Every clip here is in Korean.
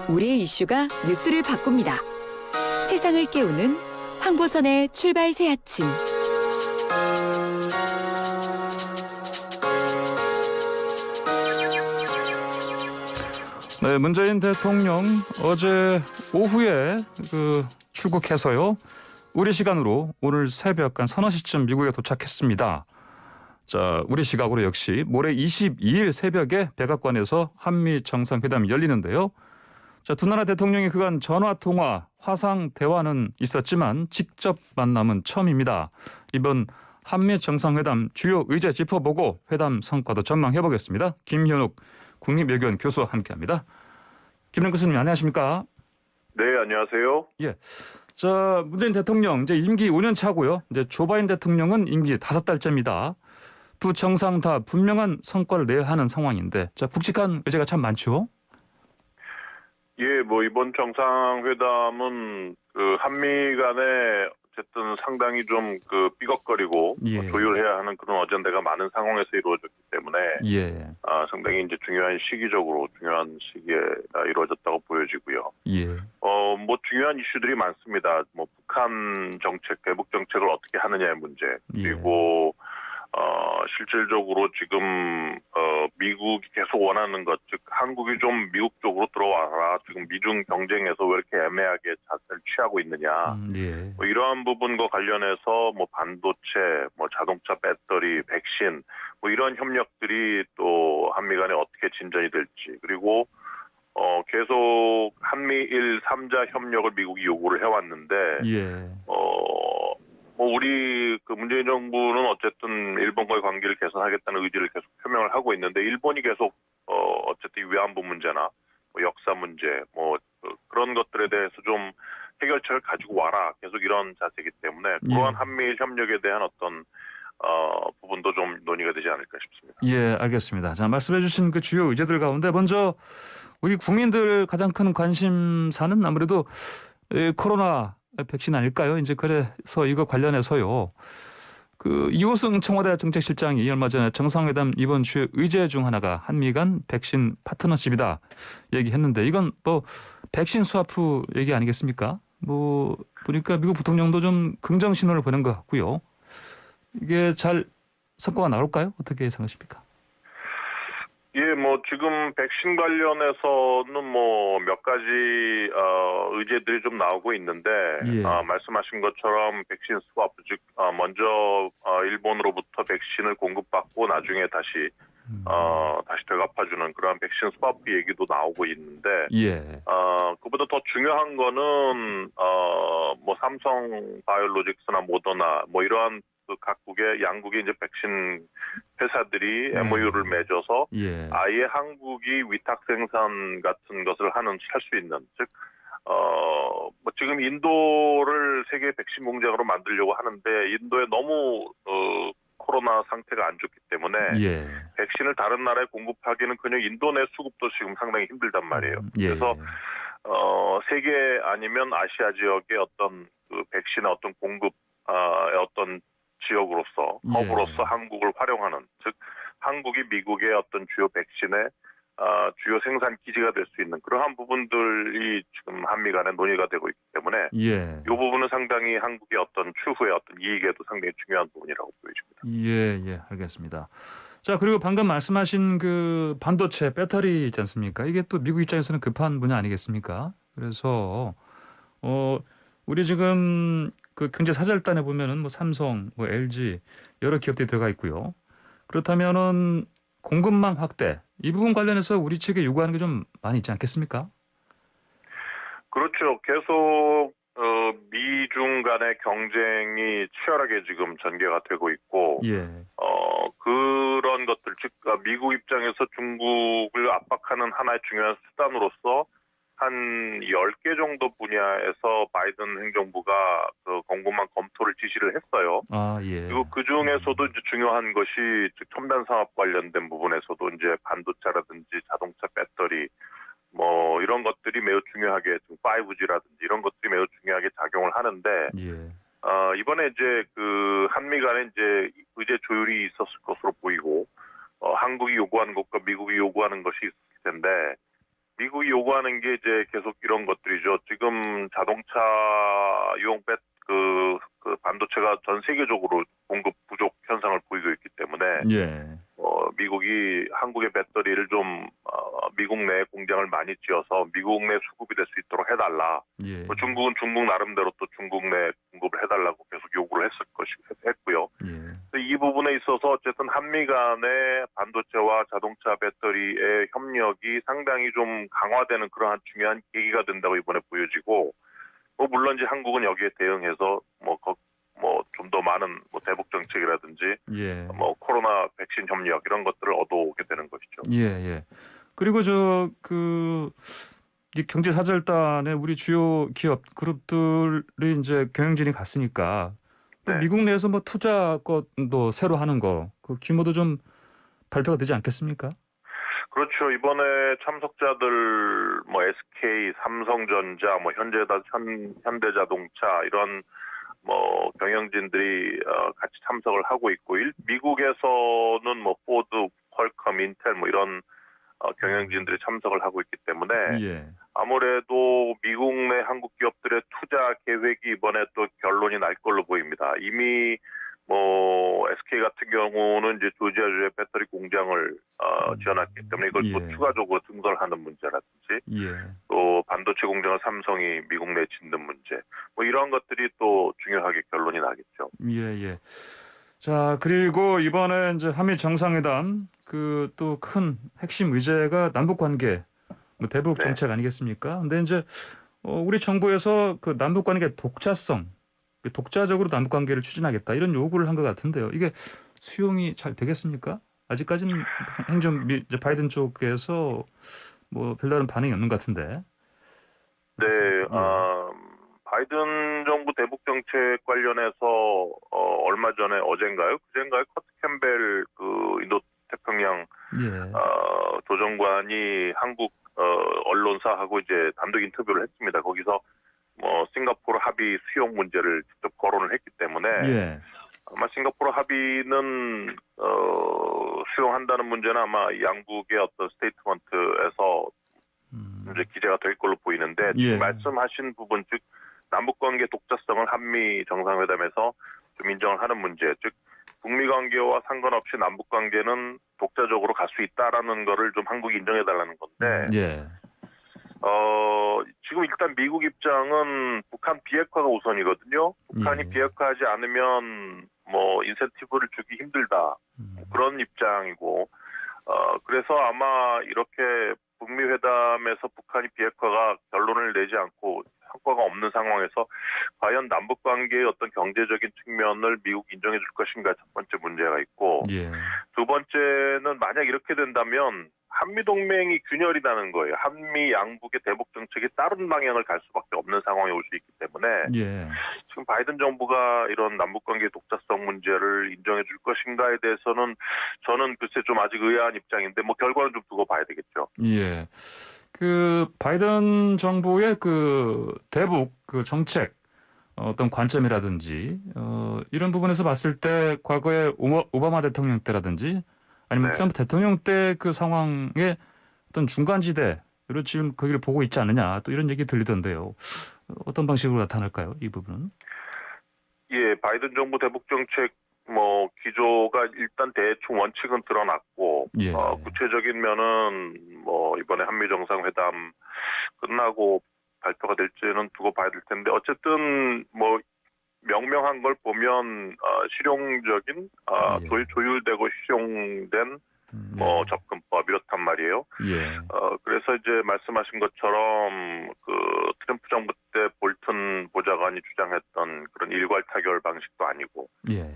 우리의 이슈가 뉴스를 바꿉니다. 세상을 깨우는 황보선의 출발 새 아침. 네, 문재인 대통령 어제 오후에 출국해서요. 우리 시간으로 오늘 새벽 한 서너 시쯤 미국에 도착했습니다. 자, 우리 시각으로 역시 모레 22일 새벽에 백악관에서 한미 정상회담이 열리는데요. 자, 두 나라 대통령이 그간 전화 통화, 화상 대화는 있었지만 직접 만남은 처음입니다. 이번 한미 정상회담 주요 의제 짚어보고 회담 성과도 전망해 보겠습니다. 김현욱 국립외교원 교수와 함께합니다. 김현욱 교수님 안녕하십니까? 네, 안녕하세요. 예. 자, 문재인 대통령 이제 임기 5년 차고요. 이제 조 바이든 대통령은 임기 5달째입니다. 두 정상 다 분명한 성과를 내야 하는 상황인데, 자, 굵직한 의제가 참 많죠. 예, 이번 정상회담은 한미 간에 어쨌든 상당히 좀 삐걱거리고 예. 조율해야 하는 그런 어젠다가 많은 상황에서 이루어졌기 때문에 예. 상당히 이제 시기적으로 중요한 시기에 이루어졌다고 보여지고요. 예. 중요한 이슈들이 많습니다. 북한 정책, 대북 정책을 어떻게 하느냐의 문제, 그리고 실질적으로 지금 미국이 계속 원하는 것, 즉 한국이 좀 미국 쪽으로 들어와라. 지금 미중 경쟁에서 왜 이렇게 애매하게 자세를 취하고 있느냐. 예. 이러한 부분과 관련해서 반도체, 자동차 배터리, 백신 이런 협력들이 또 한미 간에 어떻게 진전이 될지, 그리고 계속 한미일 3자 협력을 미국이 요구를 해왔는데 예. 우리 문재인 정부는 어쨌든 일본과의 관계를 개선하겠다는 의지를 계속 표명을 하고 있는데, 일본이 계속 어쨌든 위안부 문제나 역사 문제 그런 것들에 대해서 좀 해결책을 가지고 와라, 계속 이런 자세이기 때문에 그러한 한미일 협력에 대한 어떤 부분도 좀 논의가 되지 않을까 싶습니다. 예, 알겠습니다. 자, 말씀해 주신 그 주요 의제들 가운데 먼저 우리 국민들 가장 큰 관심사는 아무래도 코로나 백신 아닐까요? 이제 그래서 이거 관련해서요. 이호승 청와대 정책실장이 얼마 전에 정상회담 이번 주의 의제 중 하나가 한미 간 백신 파트너십이다 얘기했는데, 이건 백신 스와프 얘기 아니겠습니까? 보니까 미국 부통령도 좀 긍정 신호를 보낸 것 같고요. 이게 잘 성과가 나올까요? 어떻게 생각하십니까? 예, 지금 백신 관련해서는 몇 가지 의제들이 좀 나오고 있는데, 예. 말씀하신 것처럼 백신 스와프, 즉 먼저 일본으로부터 백신을 공급받고 나중에 다시 되갚아주는 그러한 백신 스와프 얘기도 나오고 있는데, 예. 그보다 더 중요한 거는 삼성 바이오로직스나 모더나 이러한 각국의 양국의 이제 백신 회사들이 MOU를 맺어서 아예 한국이 위탁 생산 같은 것을 할 수 있는, 즉 지금 인도를 세계 백신 공장으로 만들려고 하는데 인도에 너무 코로나 상태가 안 좋기 때문에 백신을 다른 나라에 공급하기는 인도 내 수급도 지금 상당히 힘들단 말이에요. 그래서 세계 아니면 아시아 지역의 어떤 백신의 어떤 공급 어떤 지역으로서 허브로서 한국을 활용하는, 즉 한국이 미국의 어떤 주요 백신의 주요 생산 기지가 될 수 있는 그러한 부분들이 지금 한미 간에 논의가 되고 있기 때문에 이 부분은 상당히 한국의 어떤 추후의 어떤 이익에도 상당히 중요한 부분이라고 보여집니다. 예, 알겠습니다. 자, 그리고 방금 말씀하신 반도체 배터리 있지 않습니까? 이게 또 미국 입장에서는 급한 분야 아니겠습니까? 그래서 우리 지금 경제 사절단에 보면은 삼성, LG 여러 기업들이 들어가 있고요. 그렇다면은 공급망 확대 이 부분 관련해서 우리 측에 요구하는 게 좀 많이 있지 않겠습니까? 그렇죠. 계속 미중 간의 경쟁이 치열하게 지금 전개가 되고 있고, 그런 것들, 즉 미국 입장에서 중국을 압박하는 하나의 중요한 수단으로서 한 10개 정도 분야에서 바이든 행정부가 공급망 검토를 지시를 했어요. 그리고 그 중에서도 이제 중요한 것이 즉 첨단 산업 관련된 부분에서도 이제 반도체라든지 자동차 배터리 이런 것들이 매우 중요하게 5G라든지 이런 것들이 매우 중요하게 작용을 하는데, 이번에 이제 한미 간에 이제 의제 조율이 있었을 것으로 보이고, 한국이 요구하는 것과 미국이 요구하는 것이 있을 텐데, 미국이 요구하는 게 이제 계속 이런 것들이죠. 지금 자동차용 그 반도체가 전 세계적으로 공급 부족 현상을 보이고 있기 때문에 예. 미국이 한국의 배터리를 좀 미국 내 공장을 많이 지어서 미국 내 수급이 될 수 있도록 해달라. 예. 중국은 중국 나름대로 또 중국 내 공급을 해달라고 계속 요구를 했고요. 예. 이 부분에 있어서 어쨌든 한미 간의 반도체와 자동차 배터리의 협력이 상당히 좀 강화되는 그러한 중요한 계기가 된다고 이번에 보여지고, 물론 이제 한국은 여기에 대응해서 좀 더 많은 대북 정책이라든지 예. 코로나 백신 협력 이런 것들을 얻어오게 되는 것이죠. 예, 예. 그리고 이 경제사절단에 우리 주요 기업 그룹들이 이제 경영진이 갔으니까 또 네. 미국 내에서 뭐 투자 것도 새로 하는 거 그 규모도 좀 발표가 되지 않겠습니까? 그렇죠. 이번에 참석자들 SK, 삼성전자, 현대자동차 이런 경영진들이 같이 참석을 하고 있고, 미국에서는 포드, 퀄컴, 인텔 이런 경영진들이 참석을 하고 있기 때문에 예. 아무래도 미국 내 한국 기업들의 투자 계획이 이번에 또 결론이 날 걸로 보입니다. 이미 SK 같은 경우는 이제 조지아주에 배터리 공장을 지어놨기 때문에 이걸 또 예. 추가적으로 증설하는 문제라든지, 예. 또 반도체 공장을 삼성이 미국 내에 짓는 문제, 이런 것들이 또 중요하게 결론이 나겠죠. 예, 예. 자, 그리고 이번에 이제 한미 정상회담 그 또 큰 핵심 의제가 남북 관계 대북 네. 정책 아니겠습니까? 근데 이제 우리 정부에서 그 남북 관계 독자성, 독자적으로 남북 관계를 추진하겠다 이런 요구를 한 것 같은데요. 이게 수용이 잘 되겠습니까? 아직까지는 이제 바이든 쪽에서 별다른 반응이 없는 것 같은데. 네, 바이든 정부 대북 정책 관련해서 얼마 전에 어젠가요? 그젠가요? 커트 캠벨 그 인도 태평양 예. 조정관이 한국 언론사하고 이제 단독 인터뷰를 했습니다. 거기서 싱가포르 합의 수용 문제를 직접 거론을 했기 때문에 예. 아마 싱가포르 합의는 수용한다는 문제는 아마 양국의 어떤 스테이트먼트에서 이제 기재가 될 걸로 보이는데, 지금 예. 말씀하신 부분, 즉 남북관계 독자성을 한미 정상회담에서 좀 인정을 하는 문제, 즉 북미 관계와 상관없이 남북 관계는 독자적으로 갈 수 있다라는 거를 좀 한국이 인정해달라는 건데, 예. 지금 일단 미국 입장은 북한 비핵화가 우선이거든요. 북한이 예. 비핵화하지 않으면 인센티브를 주기 힘들다, 그런 입장이고, 그래서 아마 이렇게 북미 회담에서 북한이 비핵화가 결론을 내지 않고 성과가 없는 상황에서 과연 남북 관계의 어떤 경제적인 측면을 미국 인정해 줄 것인가, 첫 번째 문제가 있고, 예. 두 번째는 만약 이렇게 된다면 한미 동맹이 균열이 나는 거예요. 한미 양국의 대북 정책이 다른 방향을 갈 수밖에 없는 상황이 올 수 있기 때문에 예. 지금 바이든 정부가 이런 남북 관계 독자성 문제를 인정해 줄 것인가에 대해서는 저는 글쎄 좀 아직 의아한 입장인데, 결과는 좀 두고 봐야 되겠죠. 예. 그 바이든 정부의 그 대북 그 정책 어떤 관점이라든지 이런 부분에서 봤을 때 과거에 오바마 대통령 때라든지 아니면 네. 트럼프 대통령 때 그 상황의 어떤 중간지대로 지금 거기를 보고 있지 않느냐 또 이런 얘기 들리던데요. 어떤 방식으로 나타날까요? 이 부분은? 예, 바이든 정부 대북 정책 기조가 일단 대충 원칙은 드러났고, 예. 구체적인 면은 이번에 한미 정상회담 끝나고 발표가 될지는 두고 봐야 될 텐데, 어쨌든 명명한 걸 보면 실용적인 예. 조율되고 실용된 예. 접근법 이렇단 말이에요. 예. 그래서 이제 말씀하신 것처럼 그 트럼프 정부 때 볼튼 보좌관이 주장했던 그런 일괄 타결 방식도 아니고, 예.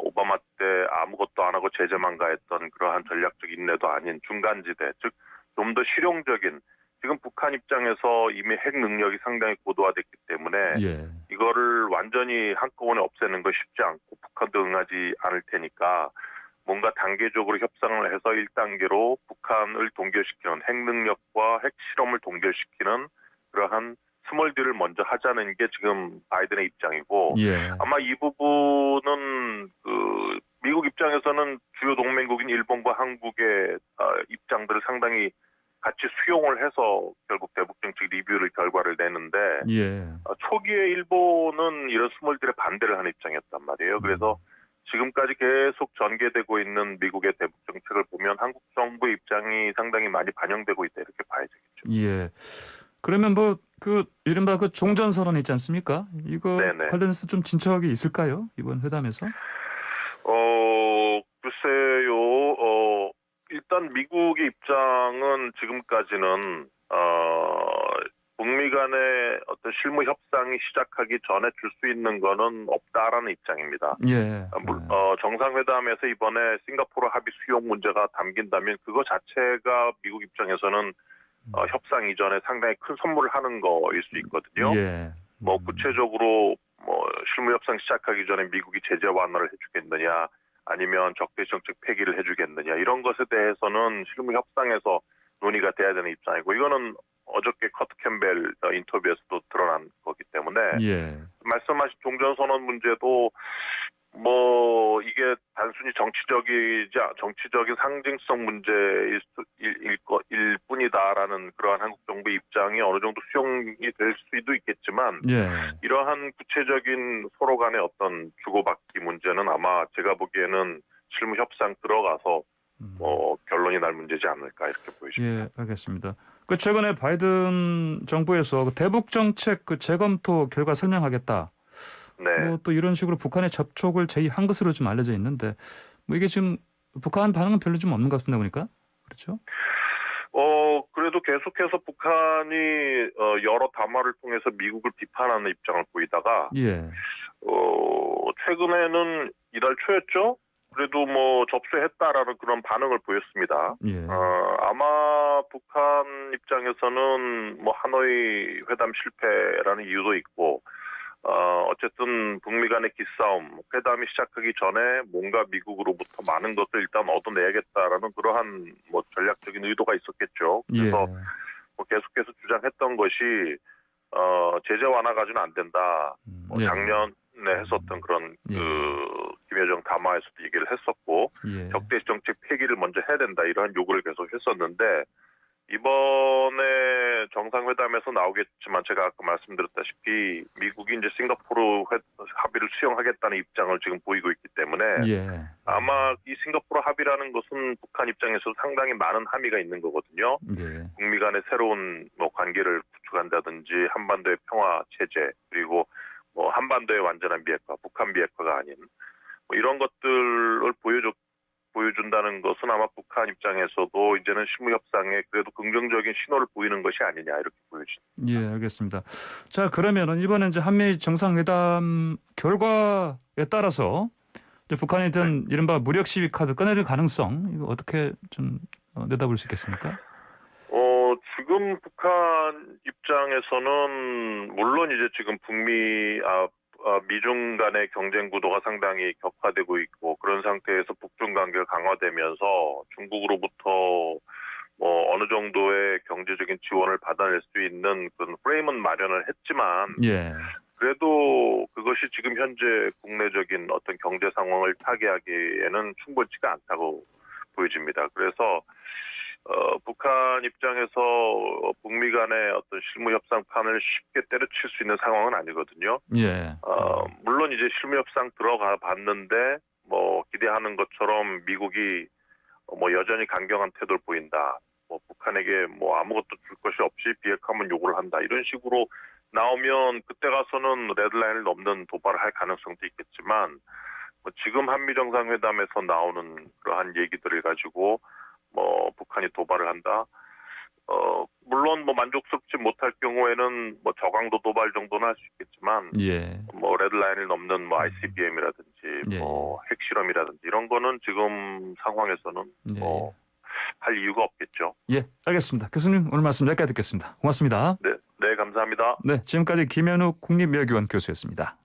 오바마 때 아무것도 안 하고 제재만 가했던 그러한 전략적 인내도 아닌 중간지대, 즉 좀 더 실용적인, 지금 북한 입장에서 이미 핵 능력이 상당히 고도화됐기 때문에 예. 이거를 완전히 한꺼번에 없애는 거 쉽지 않고 북한도 응하지 않을 테니까 뭔가 단계적으로 협상을 해서 1단계로 북한을 동결시키는, 핵 능력과 핵 실험을 동결시키는 그러한 스몰 딜을 먼저 하자는 게 지금 바이든의 입장이고, 예. 아마 이 부분은 그 미국 입장에서는 주요 동맹국인 일본과 한국의 입장들을 상당히 같이 수용을 해서 결국 대북정책 리뷰를 결과를 내는데 예. 초기에 일본은 이런 스몰딜에 반대를 하는 입장이었단 말이에요. 그래서 지금까지 계속 전개되고 있는 미국의 대북 정책을 보면 한국 정부 입장이 상당히 많이 반영되고 있다 이렇게 봐야 되겠죠. 예. 그러면 뭐 그 이른바 그 종전 선언 있지 않습니까? 이거 네네. 관련해서 좀 진척이 있을까요? 이번 회담에서? 글쎄요. 일단 미국의 입장은 지금까지는 북미 간의 어떤 실무 협상이 시작하기 전에 줄 수 있는 거는 없다라는 입장입니다. 예. 정상회담에서 이번에 싱가포르 합의 수용 문제가 담긴다면 그거 자체가 미국 입장에서는 협상 이전에 상당히 큰 선물을 하는 거일 수 있거든요. 예. 뭐 구체적으로 뭐 실무 협상 시작하기 전에 미국이 제재 완화를 해주겠느냐, 아니면 적대 정책 폐기를 해주겠느냐 이런 것에 대해서는 실무 협상에서 논의가 돼야 되는 입장이고 이거는 어저께 커트 캠벨 인터뷰에서도 드러난 거기 때문에 예. 말씀하신 종전선언 문제도 뭐 이게 단순히 정치적인 상징성 문제일 뿐이다라는 그러한 한국 정부의 입장이 어느 정도 수용이 될 수도 있겠지만 예. 이러한 구체적인 서로 간의 어떤 주고받기 문제는 아마 제가 보기에는 실무 협상 들어가서 결론이 날 문제지 않을까 이렇게 보여집니다. 예, 알겠습니다. 그 최근에 바이든 정부에서 그 대북 정책 그 재검토 결과 설명하겠다. 네. 뭐 또 이런 식으로 북한의 접촉을 제의한 것으로 좀 알려져 있는데 뭐 이게 지금 북한 반응은 별로 좀 없는 것 같습니다 보니까. 그렇죠? 그래도 계속해서 북한이 여러 담화를 통해서 미국을 비판하는 입장을 보이다가 예. 최근에는 이달 초였죠? 그래도 뭐 접수했다라는 그런 반응을 보였습니다. 예. 아마 북한 입장에서는 뭐 하노이 회담 실패라는 이유도 있고 어쨌든 북미 간의 기싸움, 회담이 시작하기 전에 뭔가 미국으로부터 많은 것을 일단 얻어내야겠다라는 그러한 뭐 전략적인 의도가 있었겠죠. 그래서 예. 뭐 계속해서 주장했던 것이 제재 완화 가지고는 안 된다. 예. 작년에 했었던 그런 예. 김여정 담화에서도 얘기를 했었고 예. 적대 정책 폐기를 먼저 해야 된다 이러한 요구를 계속 했었는데 이번에 정상회담에서 나오겠지만 제가 아까 말씀드렸다시피 미국이 이제 싱가포르 합의를 수용하겠다는 입장을 지금 보이고 있기 때문에 예. 아마 이 싱가포르 합의라는 것은 북한 입장에서 상당히 많은 함의가 있는 거거든요. 예. 북미 간의 새로운 뭐 관계를 구축한다든지 한반도의 평화 체제 그리고 뭐 한반도의 완전한 비핵화, 북한 비핵화가 아닌 뭐 이런 것들을 보여준다는 것은 아마 북한 입장에서도 이제는 실무 협상에 그래도 긍정적인 신호를 보이는 것이 아니냐 이렇게 보여집니다. 예, 알겠습니다. 자, 그러면은 이번에 이제 한미 정상회담 결과에 따라서 이제 북한이 든 이른바 무력 시위 카드 꺼내릴 가능성 이거 어떻게 좀 내다볼 수 있겠습니까? 지금 북한 입장에서는 물론 이제 지금 미중 간의 경쟁 구도가 상당히 격화되고 있고 그런 상태에서 북중 관계가 강화되면서 중국으로부터 뭐 어느 정도의 경제적인 지원을 받아낼 수 있는 그런 프레임은 마련을 했지만 예. 그래도 그것이 지금 현재 국내적인 어떤 경제 상황을 타개하기에는 충분치가 않다고 보여집니다. 그래서 북한 입장에서 북미 간의 어떤 실무 협상판을 쉽게 때려칠 수 있는 상황은 아니거든요. 예. 물론 이제 실무 협상 들어가 봤는데 뭐 기대하는 것처럼 미국이 뭐 여전히 강경한 태도를 보인다. 뭐 북한에게 뭐 아무것도 줄 것이 없이 비핵화만 요구를 한다. 이런 식으로 나오면 그때 가서는 레드라인을 넘는 도발을 할 가능성도 있겠지만 뭐 지금 한미 정상회담에서 나오는 그러한 얘기들을 가지고 뭐 북한이 도발을 한다. 물론 뭐 만족스럽지 못할 경우에는 뭐 저강도 도발 정도는 할 수 있겠지만 예. 뭐 레드라인을 넘는 뭐 ICBM이라든지 예. 뭐 핵실험이라든지 이런 거는 지금 상황에서는 예. 뭐 할 이유가 없겠죠. 예, 알겠습니다. 교수님 오늘 말씀 여기까지 듣겠습니다. 고맙습니다. 네, 감사합니다. 네, 지금까지 김현욱 국립묘기원 교수였습니다.